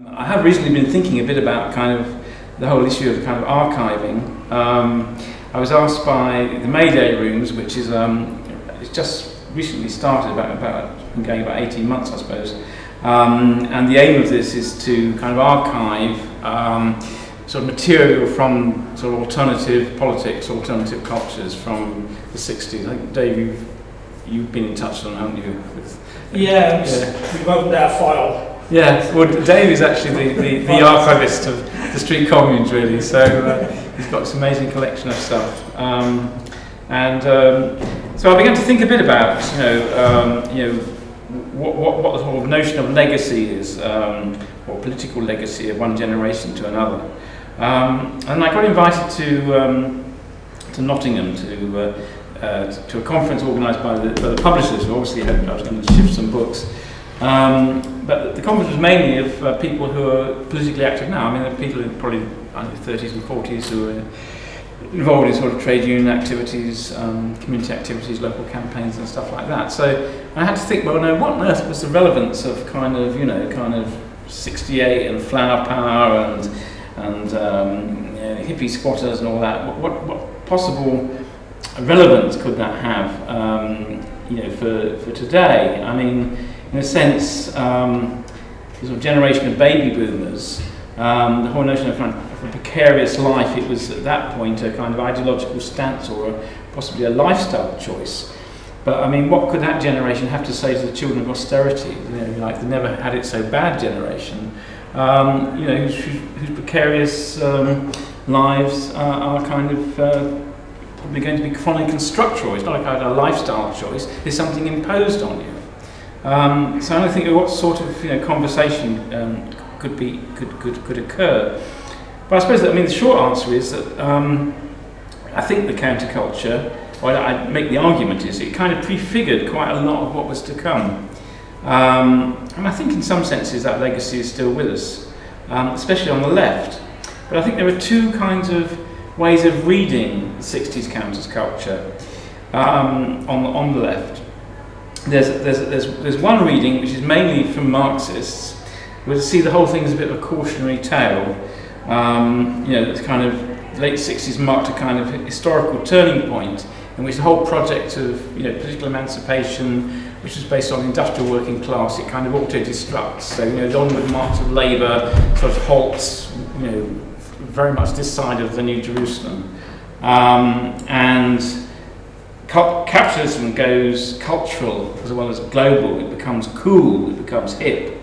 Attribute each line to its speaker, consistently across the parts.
Speaker 1: I have recently been thinking a bit about kind of the whole issue of kind of archiving. I was asked by the Mayday Rooms, which is it's just recently started, been going about 18 months, I suppose. And the aim of this is to kind of archive sort of material from sort of alternative politics, alternative cultures from the 60s. I think, Dave, you've been in touch with them, haven't you?
Speaker 2: We've opened our file.
Speaker 1: Yeah, well, Dave is actually the archivist of the street communes, really. So he's got this amazing collection of stuff. So I began to think a bit about, what the whole notion of legacy is, or political legacy of one generation to another. And I got invited to Nottingham to a conference organised by the publishers, who obviously hoped I was going to shift some books. But the conference was mainly of people who are politically active now. I mean, there are people in probably under 30s and 40s who are involved in sort of trade union activities, community activities, local campaigns and stuff like that. So I had to think, well, no, what on earth was the relevance of kind of 68 and flower power and hippie squatters and all that? What possible relevance could that have, for today? I mean, in a sense, the sort of generation of baby boomers, the whole notion of kind of a precarious life, it was at that point a kind of ideological stance or possibly a lifestyle choice. But I mean, what could that generation have to say to the children of austerity? Like the never had it so bad generation, whose precarious lives are kind of probably going to be chronic and structural. It's not a lifestyle choice; it's something imposed on you. So I think what sort of conversation could occur. But I suppose the short answer is that I think the counterculture, or I make the argument, is it kind of prefigured quite a lot of what was to come. And I think in some senses that legacy is still with us, especially on the left. But I think there are two kinds of ways of reading the 60s counterculture on the left. There's one reading which is mainly from Marxists, where to see the whole thing as a bit of a cautionary tale. The kind of late 60s marked a kind of historical turning point in which the whole project of political emancipation, which was based on industrial working class, it kind of auto-destructs. So the onward march of labour sort of halts, very much this side of the New Jerusalem, and capitalism goes cultural as well as global. It becomes cool, it becomes hip.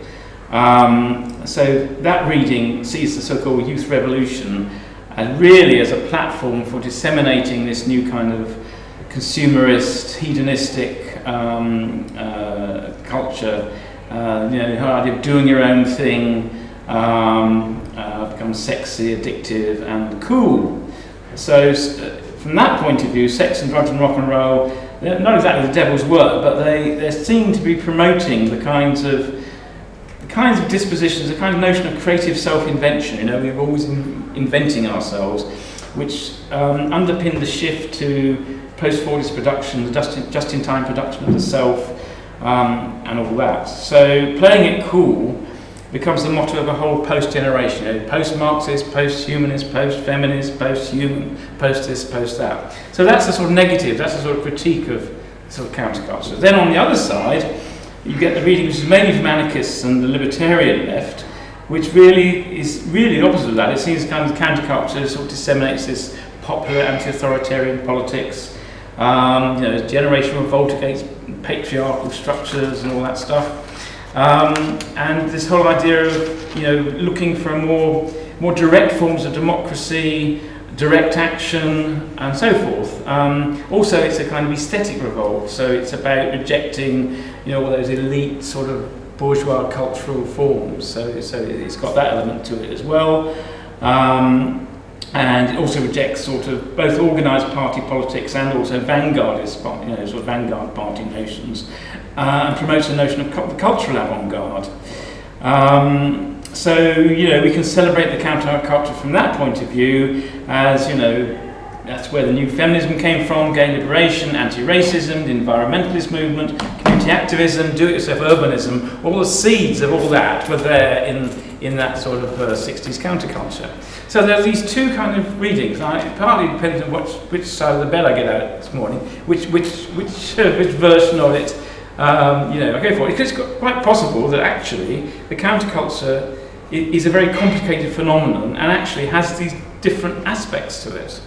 Speaker 1: So that reading sees the so-called youth revolution really as a platform for disseminating this new kind of consumerist, hedonistic culture. The whole idea of doing your own thing becomes sexy, addictive, and cool. So from that point of view, sex and drugs and rock and roll, they're not exactly the devil's work, but they seem to be promoting the kinds of dispositions, the kind of notion of creative self-invention. We're always inventing ourselves, which underpin the shift to post-Fordist production, the just-in-time production of the self, and all that. So playing it cool becomes the motto of a whole post-generation, post-Marxist, post-humanist, post-feminist, post-human, post-this, post-that. So that's the sort of negative, that's the sort of critique of sort of counterculture. Then on the other side, you get the reading which is mainly from anarchists and the libertarian left, which really is the opposite of that. It seems kind of counterculture sort of disseminates this popular anti-authoritarian politics, generational revolt against patriarchal structures and all that stuff. And this whole idea of looking for more direct forms of democracy, direct action, and so forth. Also, it's a kind of aesthetic revolt, so it's about rejecting all those elite sort of bourgeois cultural forms. So it's got that element to it as well. And it also rejects sort of both organised party politics and also vanguardist, sort of vanguard party notions, and promotes the notion of the cultural avant-garde. So we can celebrate the counterculture from that point of view, as that's where the new feminism came from, gay liberation, anti-racism, the environmentalist movement, community anti-activism, do-it-yourself urbanism, all the seeds of all that were there in that sort of 60s counterculture. So there are these two kind of readings. Partly depends on which side of the bed I get out this morning, which version of it I go for. It's quite possible that actually the counterculture is a very complicated phenomenon and actually has these different aspects to it.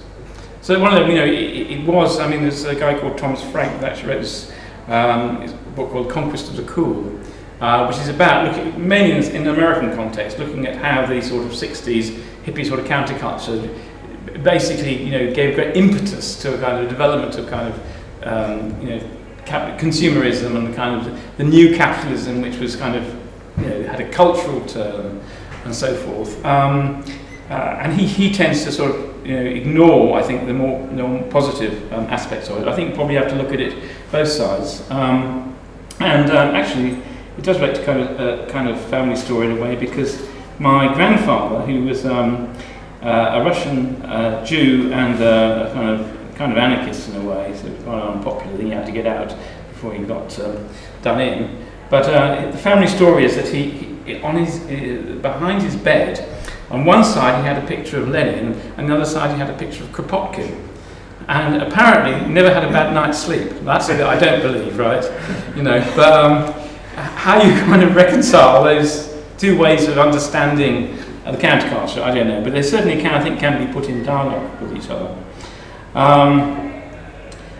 Speaker 1: So one of them, it was, there's a guy called Thomas Frank that actually wrote this book called Conquest of the Cool, which is about, mainly in the American context, looking at how the sort of 60s hippie sort of counterculture basically, gave great impetus to a kind of development of kind of, consumerism and the kind of the new capitalism, which was kind of, had a cultural turn and so forth. And he tends to sort of, ignore, I think, the more positive aspects of it. I think you probably have to look at it both sides. Actually, it does relate to kind of family story in a way, because my grandfather, who was a Russian Jew and a kind of anarchist in a way, so quite unpopular, then he had to get out before he got done in. But the family story is that he on his behind his bed, on one side he had a picture of Lenin, and on the other side he had a picture of Kropotkin. And apparently never had a bad night's sleep. That's a bit I don't believe, right? But how you kind of reconcile those two ways of understanding the counterculture, I don't know. But they certainly can be put in dialogue with each other.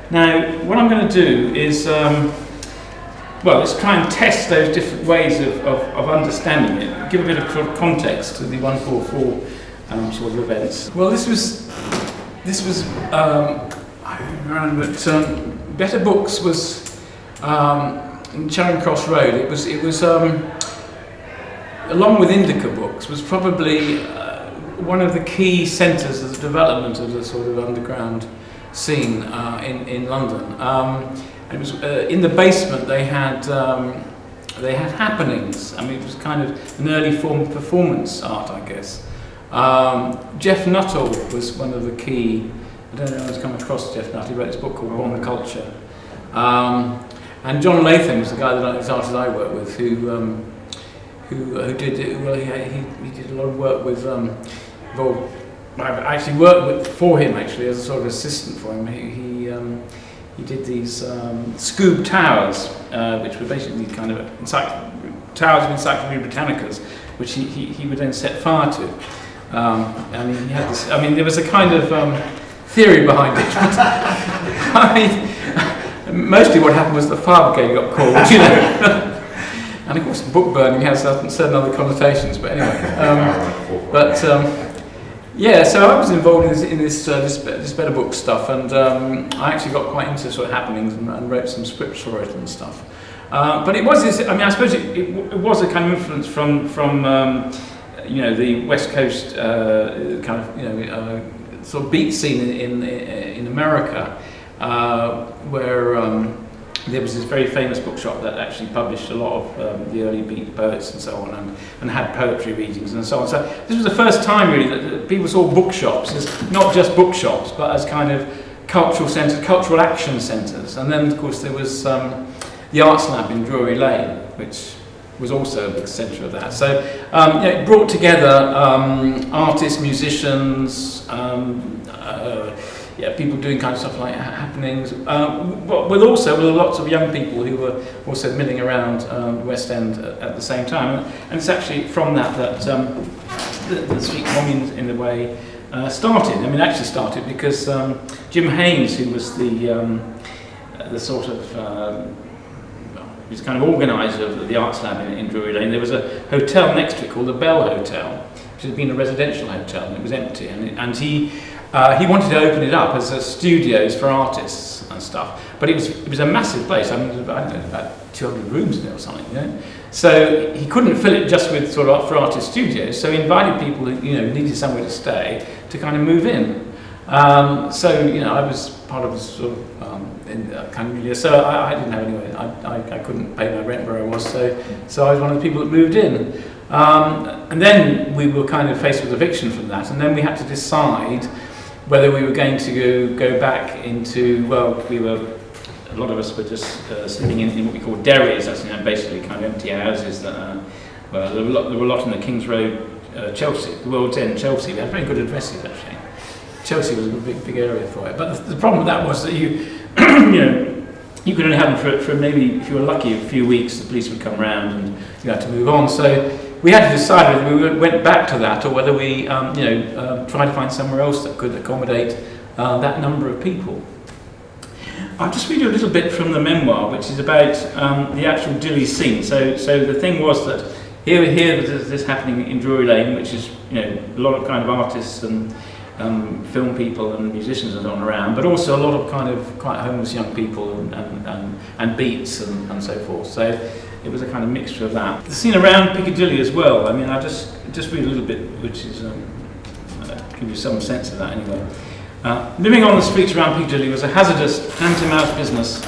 Speaker 1: Now, what I'm going to do is, let's try and test those different ways of understanding it. Give a bit of context to the 144 sort of events. Well, this was I remember that Better Books was in Charing Cross Road. It was along with Indica Books, was probably one of the key centres of the development of the sort of underground scene in London. It was in the basement. They had happenings. It was kind of an early form of performance art, I guess. Jeff Nuttall was one of the key. I don't know if anyone's come across Jeff Nuttall. He wrote this book called Bomb Culture. And John Latham was the guy this artist I worked with, who did it. Well, he did a lot of work with. I actually worked for him actually as a sort of assistant for him. He did these Scoob towers, which were basically kind of towers of Encyclopedia Britannicas, which he would then set fire to. And he had this. There was a kind of theory behind it. Mostly what happened was the fire brigade got called, And of course, book burning has certain other connotations. But anyway, so I was involved in this Better Book stuff, and I actually got quite into sort of happenings and wrote some scripts for it and stuff. But it was this. I suppose it was a kind of influence from the West Coast sort of beat scene in America, where there was this very famous bookshop that actually published a lot of the early beat poets and so on, and had poetry readings and so on. So this was the first time really that people saw bookshops as not just bookshops, but as kind of cultural centres, cultural action centres. And then of course there was the Arts Lab in Drury Lane, which was also a big centre of that. So it brought together artists, musicians, people doing kind of stuff like happenings, but with lots of young people who were also milling around the West End at the same time. And it's actually from that the street commune in a way started. It actually started because Jim Haynes, who was the sort of he was kind of organiser of the Arts Lab in Drury Lane. There was a hotel next to it called the Bell Hotel, which had been a residential hotel, and it was empty. And he wanted to open it up as studios for artists and stuff. But it was a massive place. There was about 200 rooms in it or something. So he couldn't fill it just with sort of for artist studios. So he invited people who needed somewhere to stay to kind of move in. I was part of this sort of in that kind of milieu. So I didn't have anywhere. I couldn't pay my rent where I was. So I was one of the people that moved in. And then we were kind of faced with eviction from that. And then we had to decide whether we were going to go back into, we were a lot of us were just sleeping in what we call derries, that's basically kind of empty houses that well, there were a lot in the King's Road, Chelsea, the World's End, Chelsea. We had very good addresses actually. Chelsea was a big area for it. But the problem with that was that you you could only have them for maybe, if you were lucky, a few weeks. The police would come round and you had to move on. So we had to decide whether we went back to that or whether we tried to find somewhere else that could accommodate that number of people. I'll just read you a little bit from the memoir, which is about the actual Dilly scene. So the thing was that here was this happening in Drury Lane, which is a lot of kind of artists and film people and musicians and on around, but also a lot of kind of quite homeless young people and beats and so forth. So it was a kind of mixture of that. The scene around Piccadilly as well. I mean, I'll just read a little bit, which is give you some sense of that anyway. Living on the streets around Piccadilly was a hazardous hand-to-mouth business,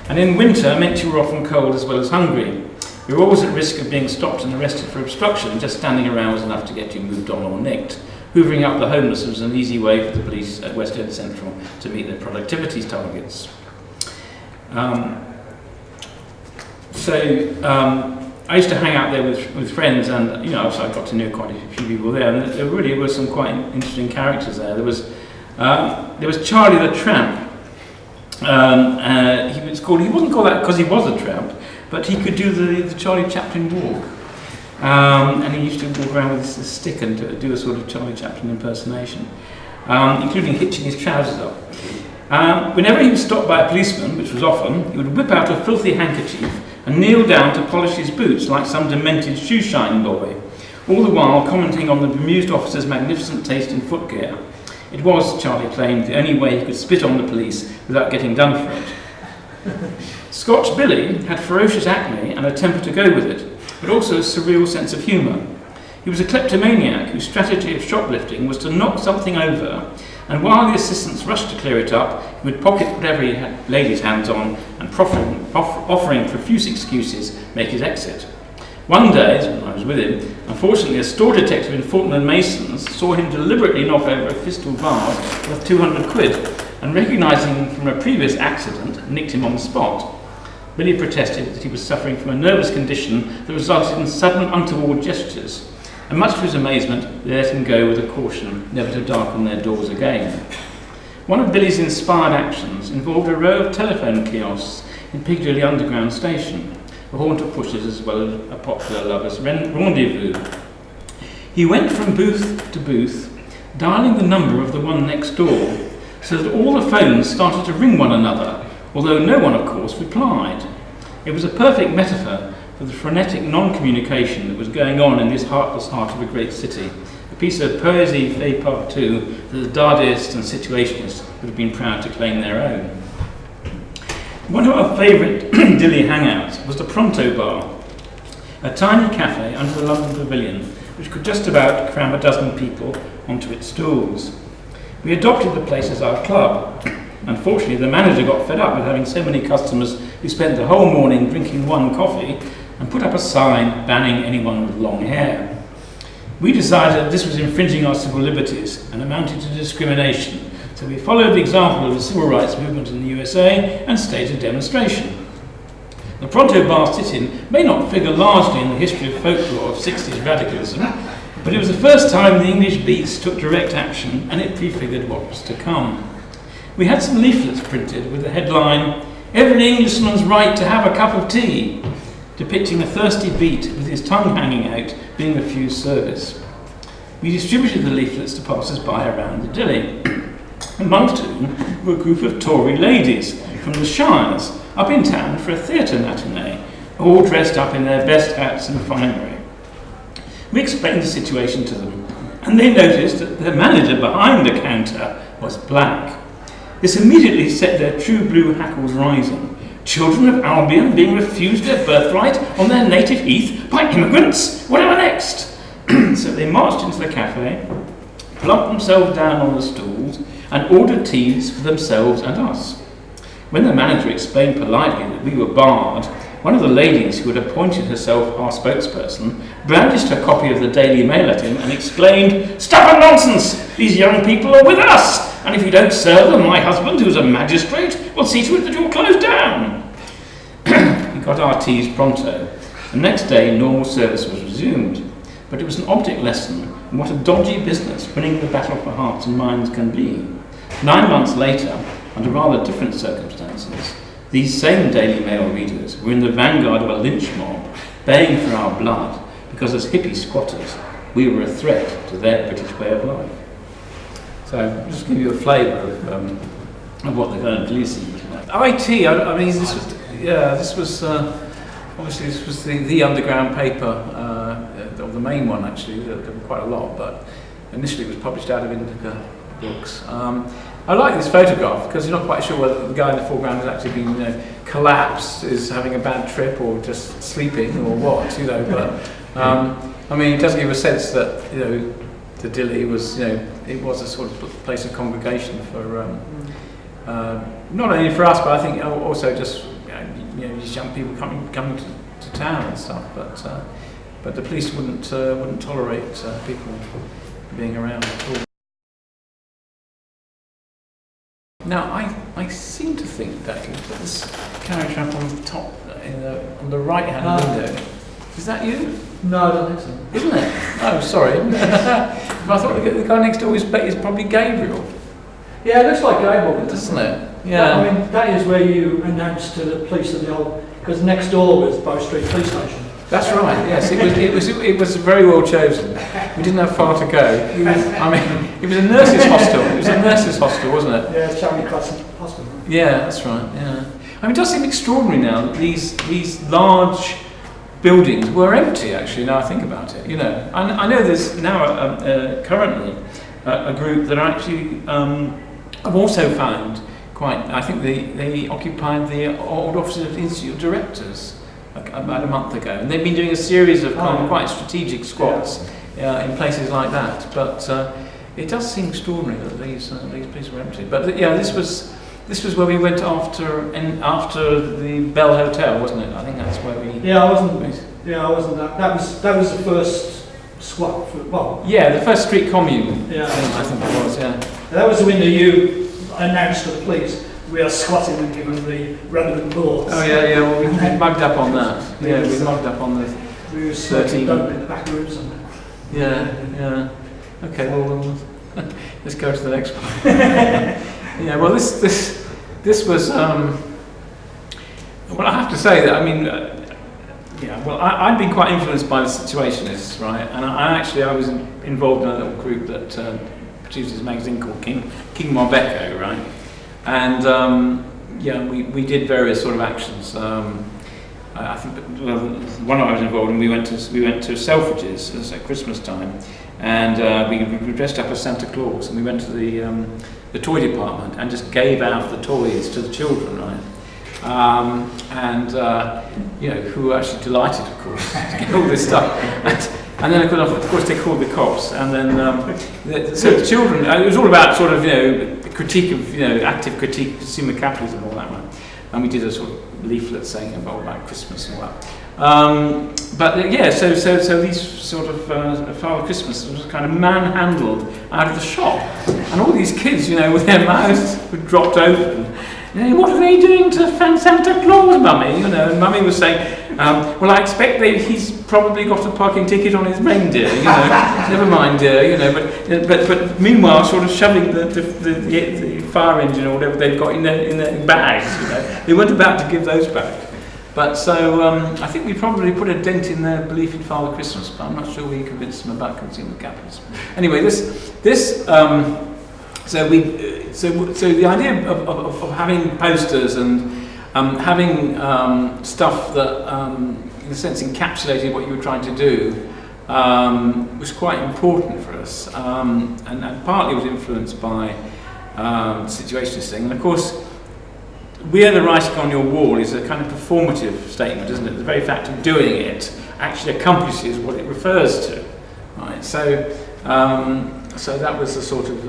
Speaker 1: and in winter meant you were often cold as well as hungry. You were always at risk of being stopped and arrested for obstruction. Just standing around was enough to get you moved on or nicked. Hoovering up the homeless was an easy way for the police at West End Central to meet their productivity targets. I used to hang out there with friends, and so I got to know quite a few people there, and there really were some quite interesting characters there. There was Charlie the Tramp. He wasn't called that because he was a tramp, but he could do the Charlie Chaplin walk. And he used to walk around with a stick and do a sort of Charlie Chaplin impersonation, including hitching his trousers up. Whenever he was stopped by a policeman, which was often, he would whip out a filthy handkerchief and kneel down to polish his boots like some demented shoe-shine boy, all the while commenting on the bemused officer's magnificent taste in footgear. It was, Charlie claimed, the only way he could spit on the police without getting done for it. Scotch Billy had ferocious acne and a temper to go with it, but also a surreal sense of humour. He was a kleptomaniac whose strategy of shoplifting was to knock something over, and while the assistants rushed to clear it up, he would pocket whatever he had laid his hands on and, offering profuse excuses, make his exit. One day, when I was with him, unfortunately a store detective in Fulton and Mason's saw him deliberately knock over a crystal vase worth 200 quid, and recognising him from a previous accident, nicked him on the spot. Billy protested that he was suffering from a nervous condition that resulted in sudden untoward gestures, and much to his amazement, they let him go with a caution never to darken their doors again. One of Billy's inspired actions involved a row of telephone kiosks in Piccadilly Underground Station, a haunt of pushers as well as a popular lover's rendezvous. He went from booth to booth, dialing the number of the one next door, so that all the phones started to ring one another, although no one, of course, replied. It was a perfect metaphor for the frenetic non-communication that was going on in this heartless heart of a great city, a piece of poésie fait partout that the Dadaists and Situationists would have been proud to claim their own. One of our favourite Dilly hangouts was the Pronto Bar, a tiny cafe under the London Pavilion, which could just about cram a dozen people onto its stools. We adopted the place as our club. Unfortunately, the manager got fed up with having so many customers who spent the whole morning drinking one coffee and put up a sign banning anyone with long hair. We decided that this was infringing our civil liberties and amounted to discrimination, so we followed the example of the civil rights movement in the USA and staged a demonstration. The Pronto Bar sit-in may not figure largely in the history of folklore of 60s radicalism, but it was the first time the English beats took direct action, and it prefigured what was to come. We had some leaflets printed with the headline, "Every Englishman's right to have a cup of tea," depicting a thirsty beat with his tongue hanging out being refused service. We distributed the leaflets to passers-by around the Dilly, amongst whom were a group of Tory ladies from the Shires up in town for a theatre matinee, all dressed up in their best hats and finery. We explained the situation to them, and they noticed that the manager behind the counter was black. This immediately set their true blue hackles rising. Children of Albion being refused their birthright on their native heath by immigrants? Whatever next? So they marched into the cafe, plumped themselves down on the stools, and ordered teas for themselves and us. When the manager explained politely that we were barred, one of the ladies who had appointed herself our spokesperson brandished her copy of the Daily Mail at him and exclaimed, "Stuff and nonsense! These young people are with us! And if you don't serve them, my husband, who's a magistrate, will see to it that you're closed down." He got our teas pronto. The next day, normal service was resumed. But it was an object lesson in what a dodgy business winning the battle for hearts and minds can be. 9 months later, under rather different circumstances, these same Daily Mail readers were in the vanguard of a lynch mob, baying for our blood, because as hippie squatters, we were a threat to their British way of life. So, I'll just give you a flavour of what the kind of policing was like. IT, I mean, this was obviously this was the underground paper, or the main one actually. There were quite a lot, but initially it was published out of Indica Books. I like this photograph because you're not quite sure whether the guy in the foreground has actually been collapsed, is having a bad trip, or just sleeping, or what, But I mean, it does give a sense that the Dilly was, it was a sort of place of congregation for not only for us, but I think also just these young people coming to town and stuff. But the police wouldn't tolerate people being around at all. Now, I seem to think that this carriage lamp on the top, on the right-hand window, is that you?
Speaker 2: No, I don't think so.
Speaker 1: Isn't it? Oh, sorry. I thought the guy next door is probably Gabriel.
Speaker 2: Yeah, it looks like Gabriel,
Speaker 1: doesn't it? Yeah.
Speaker 2: I mean, that is where you announce to the police that because next door was Bow Street Police Station.
Speaker 1: That's right. Yes, it was very well chosen. We didn't have far to go. I mean, it was a nurses' hostel. It was a nurses' hostel, wasn't it?
Speaker 2: Yeah, Charlie Class Hospital.
Speaker 1: Yeah, that's right. Yeah. I mean, it does seem extraordinary now that these large buildings were empty. Actually, now I think about it, I know there's now currently a group that actually I've also found quite. I think they occupied the old offices of the Institute of Directors about a month ago, and they've been doing a series of quite strategic squats in places like that. But it does seem extraordinary that these places were empty. But this was where we went after the Bell Hotel, wasn't it? I think that's where we.
Speaker 2: Yeah, I wasn't. That was the first squat.
Speaker 1: The first street commune.
Speaker 2: Yeah,
Speaker 1: I think it was. Yeah.
Speaker 2: That was the window you announced to the police. We are squatting and given the relevant laws.
Speaker 1: Oh yeah. Well, we mugged up on that. Yeah, we mugged up on the.
Speaker 2: We were 13 in the back rooms.
Speaker 1: Yeah. Okay. Well, let's go to the next one. Yeah. Well, this was. Well, I have to say that I'd been quite influenced by the Situationists, right? And I was involved in a little group that produced this magazine called King Marbecco, right? And we did various sort of actions. I think one I was involved in. We went to Selfridges at Christmas time, and we dressed up as Santa Claus, and we went to the toy department and just gave out the toys to the children, right? Who were actually delighted, of course, to get all this stuff. And then, of course, they called the cops. And then, so the children, it was all about sort of, critique of, active critique of consumer capitalism and all that, right? And we did a sort of leaflet saying about Christmas and all that. So these sort of Father Christmas was kind of manhandled out of the shop. And all these kids, with their mouths dropped open. What are they doing to Santa Claus, Mummy? And Mummy was saying, well, I expect he's probably got a parking ticket on his reindeer, never mind, dear, but meanwhile, sort of shoving the fire engine or whatever they've got in their bags, They weren't about to give those back. But so, I think we probably put a dent in their belief in Father Christmas, but I'm not sure we convinced them about consumer capitalism. Anyway, So the idea of having posters and having stuff that, in a sense, encapsulated what you were trying to do was quite important for us, and partly was influenced by the Situationist thing. And of course, "We are the writing on your wall" is a kind of performative statement, isn't it? The very fact of doing it actually accomplishes what it refers to, right? So that was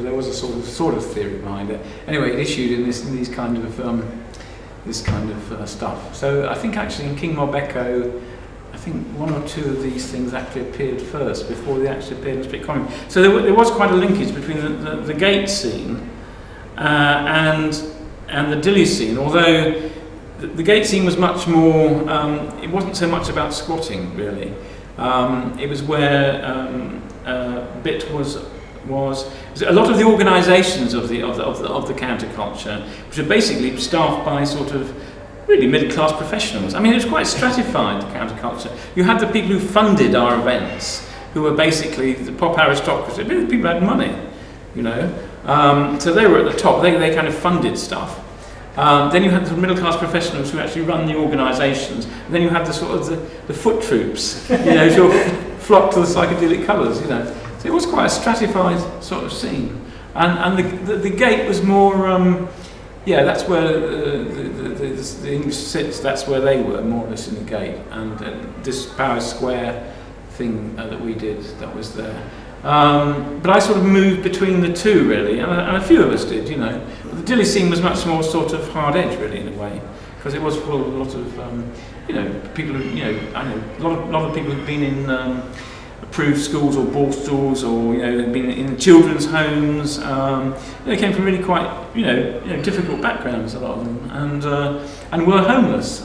Speaker 1: there was a sort of theory behind it. Anyway, it issued in these kind of this kind of stuff. So I think actually in King Mob Echo, I think one or two of these things actually appeared first before they actually appeared in Street Comedy. So there was quite a linkage between the gate scene and the Dilly scene, although the gate scene was much more, it wasn't so much about squatting really. It was where BIT was a lot of the organisations of the counterculture, which are basically staffed by sort of really middle-class professionals. I mean, it was quite stratified, the counterculture. You had the people who funded our events, who were basically the pop aristocracy. People who had money, you know. So they were at the top. They kind of funded stuff. Then you had the middle-class professionals who actually run the organisations. And then you had the sort of the foot troops, you know, who sort of flocked to the psychedelic colours, you know. So it was quite a stratified sort of scene. And the gate was more, yeah, that's where the English sits, that's where they were, more or less in the gate. And this Power Square thing that we did, that was there. But I sort of moved between the two, really, and a few of us did, you know. The Dilly scene was much more sort of hard edge, really, in a way, because it was full of a lot of, you know, people who, you know, I know, a lot of people who've been in approved schools or boarding schools, or, you know, been in children's homes. They came from really quite, you know, difficult backgrounds, a lot of them, and were homeless,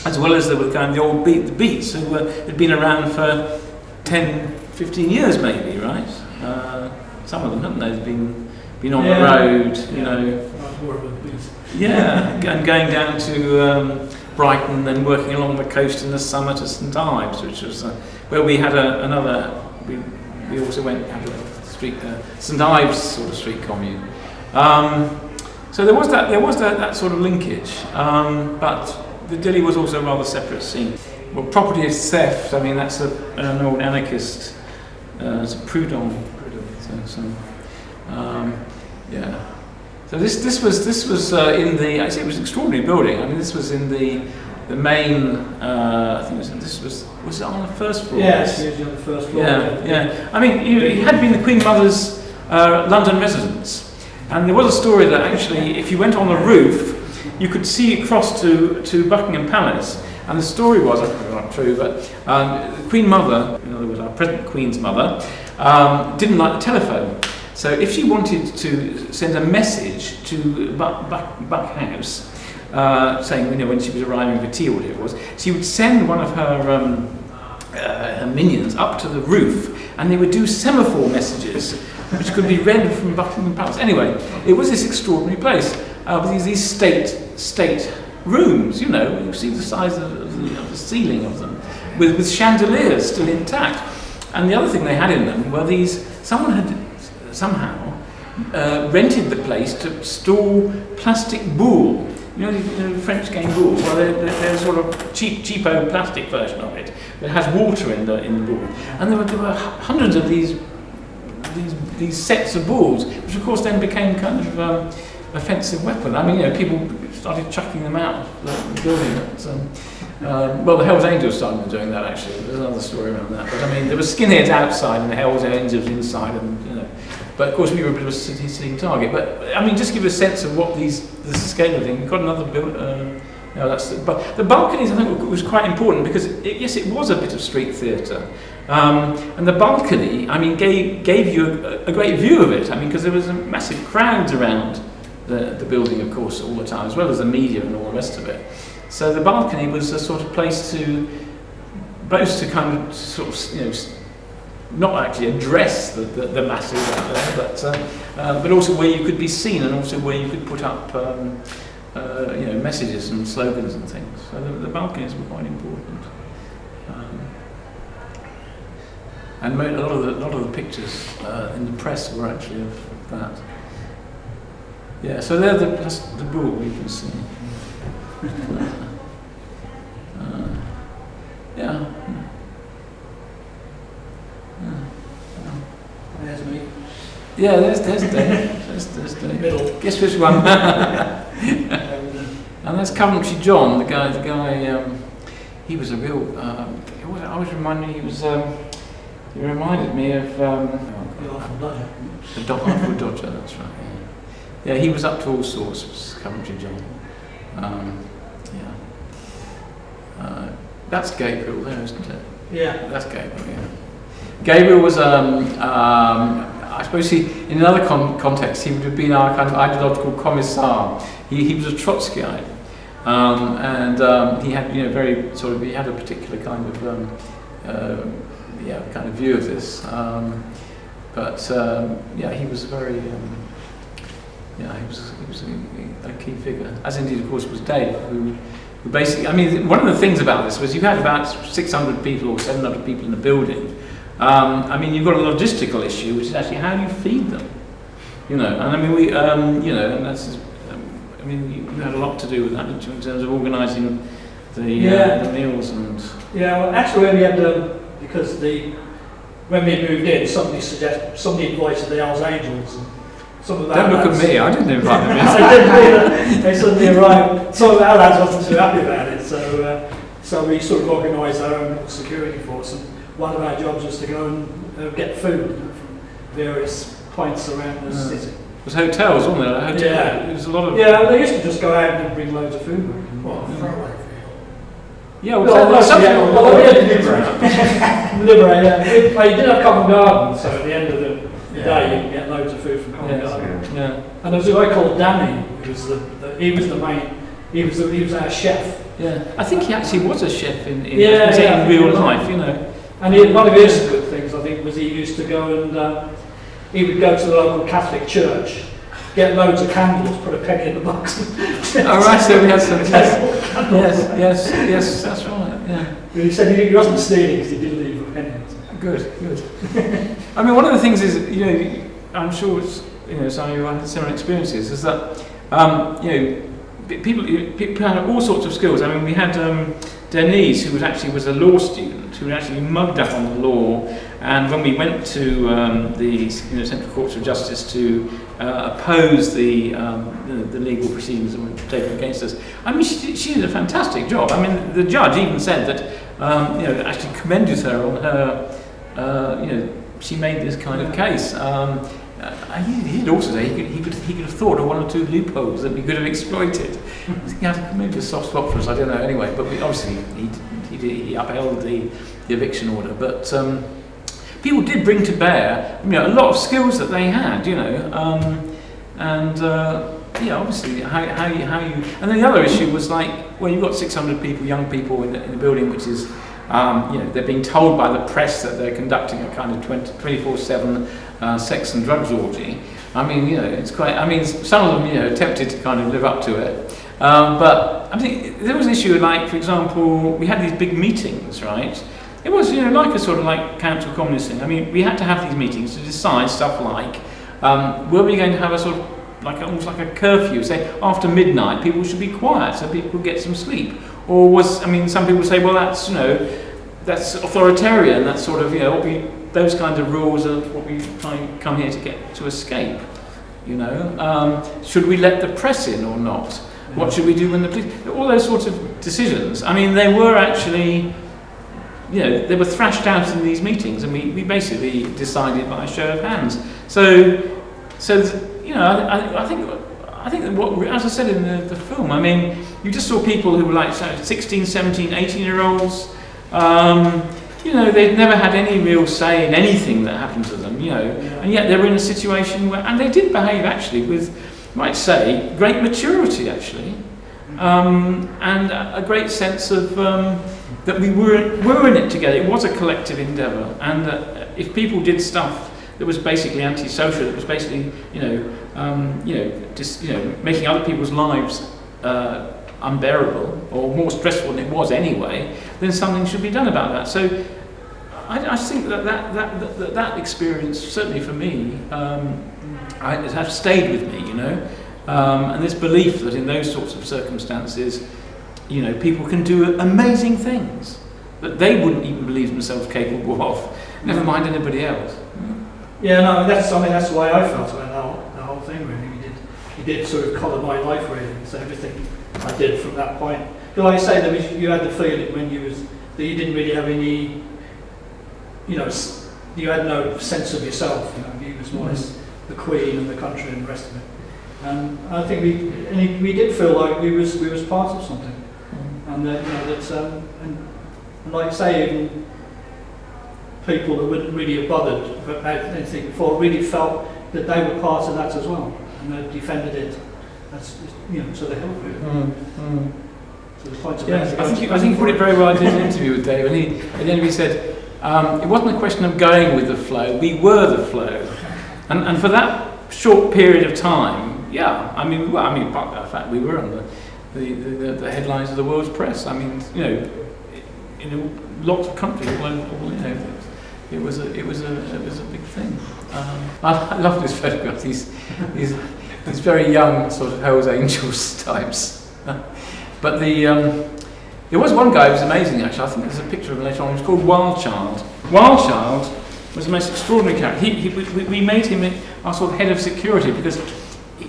Speaker 1: as well as they were kind of the old beats who had been around for 10, 15 years maybe, right? Some of them, haven't they? They've been on the road, you know. Yeah, and going down to Brighton and working along the coast in the summer to St Ives, which was where we had another. We also went had a street St Ives sort of street commune. So there was that sort of linkage, but the Dilly was also a rather separate scene. Well, property theft. I mean, that's an old anarchist. It's a Proudhon. Yeah. So this was in the. I say it was an extraordinary building. I mean, this was in the main. I think was it on the first floor?
Speaker 2: Yes, it was on the first floor.
Speaker 1: Yeah. I mean, it had been the Queen Mother's London residence, and there was a story that actually, if you went on the roof, you could see across to Buckingham Palace. And the story was, I don't know if it's not true, but the Queen Mother, in other words, our present Queen's mother, didn't like the telephone. So if she wanted to send a message to Buck House, saying, you know, when she was arriving for tea or whatever it was, she would send one of her minions up to the roof, and they would do semaphore messages, which could be read from Buckingham Palace. Anyway, it was this extraordinary place with these state rooms, you know, you see the size of the ceiling of them, with chandeliers still intact. And the other thing they had in them were someone had somehow rented the place to store plastic boule. You know the French game boule? Well, they're sort of cheapo plastic version of it that has water in the boule. And there were hundreds of these sets of boules, which of course then became kind of offensive weapon. I mean, you know, people started chucking them out of the building. Well, the Hells Angels started doing that actually. There's another story around that. But I mean, there were skinheads outside and the Hells Angels inside, and you know. But of course, we were a bit of a sitting target. But I mean, just give a sense of what the scale of thing. We've got another build. But the balconies, I think, was quite important because yes, it was a bit of street theatre. And the balcony, I mean, gave you a great view of it. I mean, because there was a massive crowds around the building, of course, all the time, as well as the media and all the rest of it. So the balcony was a sort of place to both to kind of sort of, you know, not actually address the masses out there, but also where you could be seen, and also where you could put up you know, messages and slogans and things. So the balconies were quite important. And a lot of the pictures in the press were actually of that. Yeah, so that's the boule you can see. Yeah.
Speaker 2: There's me.
Speaker 1: Yeah, there's Dave. There's Dave.
Speaker 2: Middle.
Speaker 1: Guess which one? And that's Coventry John, the guy. He was a real. I always reminded me. He reminded me of.
Speaker 2: The Artful Dodger.
Speaker 1: The Artful Dodger. That's right. Yeah, he was up to all sorts. Was Coventry John. That's Gabriel there, isn't it?
Speaker 2: Yeah.
Speaker 1: That's Gabriel, yeah. Gabriel was, I suppose in another context, he would have been our kind of ideological commissar. He was a Trotskyite, and he had, he had a particular kind of, kind of view of this. He was very, he was a key figure. As indeed, of course, was Dave, who basically, I mean, one of the things about this was you had about 600 people or 700 people in the building. I mean, you've got a logistical issue, which is actually how do you feed them? And I mean, and that's, I mean, you had a lot to do with that in terms of organising the meals and. Yeah, well, actually, we had because when we moved in, somebody invited the Hells Angels. And some of Don't look at me, I didn't invite them in.
Speaker 2: They didn't either. They suddenly arrived. Some of our lads wasn't too happy about it, so we sort of organised our own security force, and one of our jobs was to go and get food from various points around the city.
Speaker 1: It was hotels, wasn't it?
Speaker 2: Yeah.
Speaker 1: It was a lot of.
Speaker 2: Yeah, they used to just go out and bring loads of food.
Speaker 1: Yeah,
Speaker 2: Liberate, yeah. Well, you did have Covent Garden, so at the end of the day you can get loads of food from Covent Garden.
Speaker 1: Yeah.
Speaker 2: And there was a guy called Danny, who was he was our chef.
Speaker 1: Yeah, I think he actually was a chef in real life,
Speaker 2: And one of his good things, I think, was he used to go and he would go to the local Catholic church, get loads of candles, put a penny in the box.
Speaker 1: Oh right, so we had some. Yes, that's right. Yeah.
Speaker 2: He said he wasn't stealing because he did leave a penny.
Speaker 1: Good. I mean, one of the things is, I'm sure it's, some of you had similar experiences, is that, people had all sorts of skills. I mean, we had Denise, who was a law student, who actually mugged up on the law, and when we went to the Central Courts of Justice to oppose the legal proceedings that were taken against us, I mean, she did a fantastic job. I mean, the judge even said that, actually commended her on her, she made this kind of case. He'd also say he could have thought of one or two loopholes that we could have exploited. He had maybe a soft spot for us, I don't know. Anyway, but obviously he upheld the eviction order. But people did bring to bear, a lot of skills that they had, obviously how you. And then the other issue was you've got 600 people, young people in the building, which is. They're being told by the press that they're conducting a kind of 24/7 sex and drugs orgy. I mean, it's quite. I mean, some of them, attempted to kind of live up to it, but I think there was an issue for example, we had these big meetings, right? It was, like a sort of like counter-communist thing. I mean, we had to have these meetings to decide stuff like, were we going to have a sort of almost like a curfew, say after midnight, people should be quiet so people could get some sleep. Or some people say, well, that's authoritarian. That's sort of, those kinds of rules are what we try and come here to escape. Should we let the press in or not? What should we do when the police? All those sorts of decisions. I mean, they were actually, they were thrashed out in these meetings, and we basically decided by a show of hands. I think that what, as I said in the film, I mean, you just saw people who were 16, 17, 18-year-olds. They'd never had any real say in anything that happened to them, and yet they were in a situation where, and they did behave actually with, might say, great maturity actually, and a great sense of that we were in it together. It was a collective endeavour, and that if people did stuff that was basically antisocial, that was basically, making other people's lives unbearable or more stressful than it was anyway, then something should be done about that. So I think that experience, certainly for me, has stayed with me, and this belief that in those sorts of circumstances, people can do amazing things that they wouldn't even believe themselves capable of, never mind anybody else.
Speaker 2: Yeah, no, that's the way I felt about the whole thing. Really, he did sort of colour my life really. So everything I did from that point. Like I say, you had the feeling when that you didn't really have any, you had no sense of yourself. You was more or less the Queen and the country and the rest of it. And I think we did feel like we was part of something, and that, and like I say, even people that wouldn't really have bothered about anything before really felt that they were part of that as well, and they defended it. That's to the hilt really. To the point of
Speaker 3: I think you put it very well. I did an interview with Dave, and at the end he said it wasn't a question of going with the flow; we were the flow, and for that short period of time. Yeah, I mean, part of the fact we were on the headlines of the world's press. I mean, in lots of countries, it was a big thing. I love this photograph. These very young sort of Hell's Angels types. But there was one guy who was amazing. Actually, I think there's a picture of him later on. He was called Wild Child. Wild Child was the most extraordinary character. We made him our sort of head of security because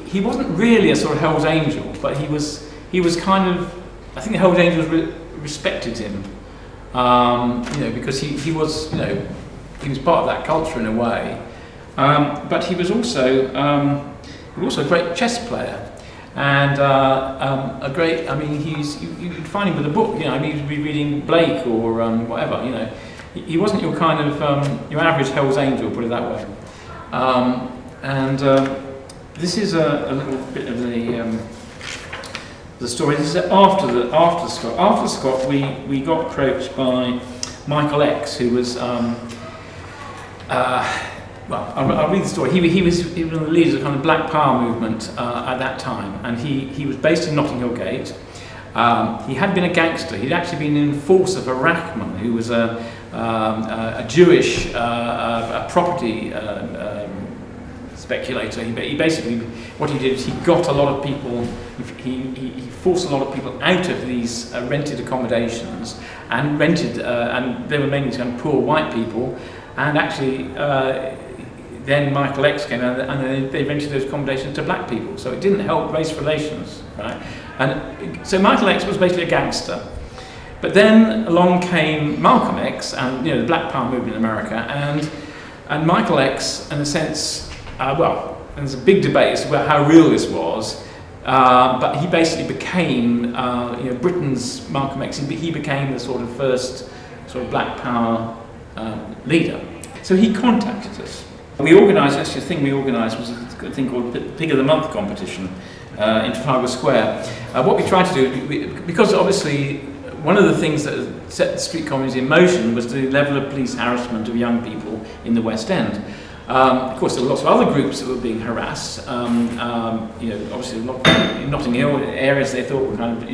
Speaker 3: he wasn't really a sort of Hell's Angel, but he was kind of. I think the Hell's Angels respected him, because he was part of that culture in a way. But he was also a great chess player, and a great. I mean, you'd find him with a book. He'd be reading Blake or whatever. He wasn't your kind of your average Hell's Angel, put it that way. This is a little bit of the story. This is after Scott. After Scott, we got approached by Michael X, who was I'll read the story. He was one of the leaders of the kind of Black Power movement at that time, and he was based in Notting Hill Gate. He had been a gangster. He'd actually been an enforcer for Rachman, who was a Jewish property speculator. He basically, what he did is he got a lot of people, he forced a lot of people out of these rented accommodations and and they were mainly kind of poor white people, and actually then Michael X came out and they rented those accommodations to black people, so it didn't help race relations, right? And so Michael X was basically a gangster. But then along came Malcolm X and the Black Power movement in America, and Michael X, in a sense, there's a big debate as to how real this was, but he basically became Britain's Malcolm X. He became the sort of first sort of Black Power leader. So he contacted us. We organised, actually the thing we organised was a thing called Pig of the Month competition in Trafalgar Square. What we tried to do, because obviously one of the things that set the street communities in motion was the level of police harassment of young people in the West End. Of course, there were lots of other groups that were being harassed. Obviously, in Notting Hill areas they thought were kind of,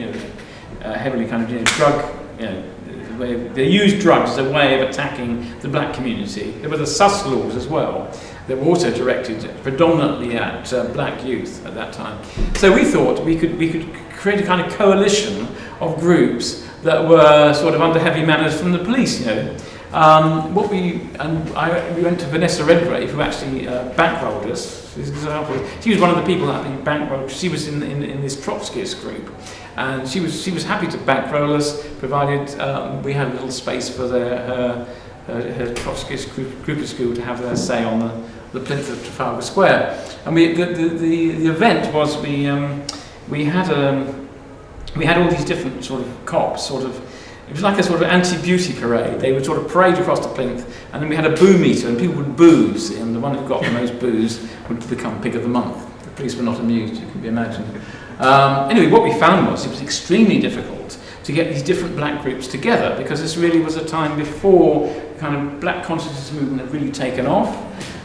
Speaker 3: heavily kind of drug. They used drugs as a way of attacking the black community. There were the sus laws as well that were also directed predominantly at black youth at that time. So we thought we could create a kind of coalition of groups that were sort of under heavy manners from the police. We went to Vanessa Redgrave, who actually bankrolled us. This example, she was one of the people that we bankrolled. She was in this Trotskyist group, and she was happy to bankroll us, provided we had a little space for her Trotskyist groupuscule to have their say on the plinth of Trafalgar Square. And the event was we had all these different sort of cops, it was like a sort of anti-beauty parade. They would sort of parade across the plinth, and then we had a boo meter, and people would booze, and the one who got the most booze would become Pig of the Month. The police were not amused, you can imagine. Anyway, what we found was it was extremely difficult to get these different black groups together, because this really was a time before the kind of black consciousness movement had really taken off.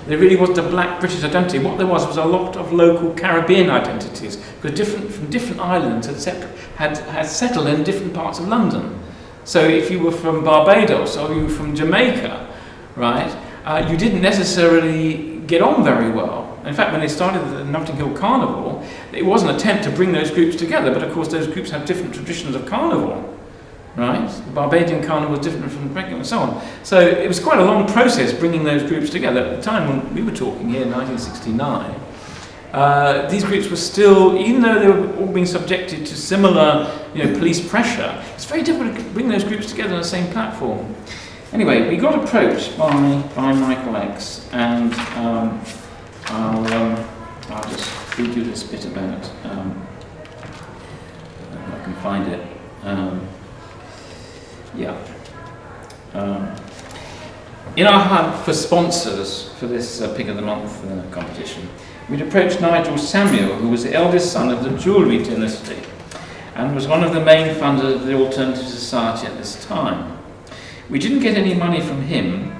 Speaker 3: There really was the black British identity. What there was a lot of local Caribbean identities, because from different islands had settled in different parts of London. So if you were from Barbados or you were from Jamaica, right, you didn't necessarily get on very well. In fact, when they started the Notting Hill Carnival, it was an attempt to bring those groups together, but of course those groups have different traditions of carnival, right? The Barbadian carnival was different from the Jamaican and so on. So it was quite a long process bringing those groups together. At the time when we were talking here in 1969, these groups were still, even though they were all being subjected to similar police pressure, it's very difficult to bring those groups together on the same platform. Anyway, we got approached by Michael X, and I'll just
Speaker 1: read you this bit about, if I can find it. In our hunt for sponsors for this Pig of the Month competition, we'd approached Nigel Samuel, who was the eldest son of the Jewellery dynasty and was one of the main funders of the Alternative Society at this time. We didn't get any money from him,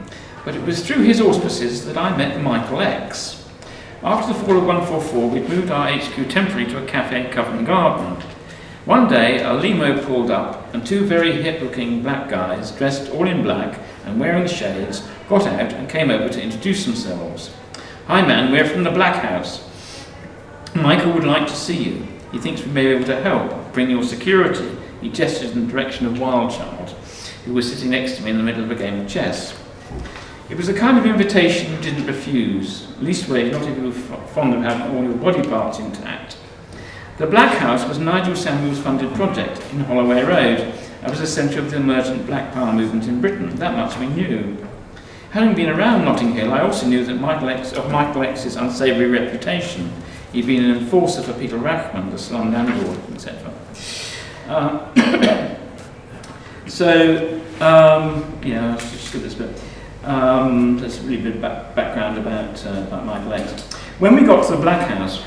Speaker 1: but it was through his auspices that I met Michael X. After the fall of 144, we'd moved our HQ temporarily to a cafe in Covent Garden. One day, a limo pulled up, and two very hip-looking black guys, dressed all in black and wearing shades, got out and came over to introduce themselves. "Hi man, we're from the Black House. Michael would like to see you. He thinks we may be able to help, bring your security." He gestured in the direction of Wildchild, who was sitting next to me in the middle of a game of chess. It was the kind of invitation you didn't refuse, leastways not if you were fond of having all your body parts intact. The Black House was Nigel Samuel's funded project in Holloway Road and was the centre of the emergent Black Power movement in Britain. That much we knew. Having been around Notting Hill, I also knew that of Michael X's unsavoury reputation. He'd been an enforcer for Peter Rachman, the slum landlord, etc. Let's just skip this bit. There's a really bit of background about Michael X. When we got to the Black House,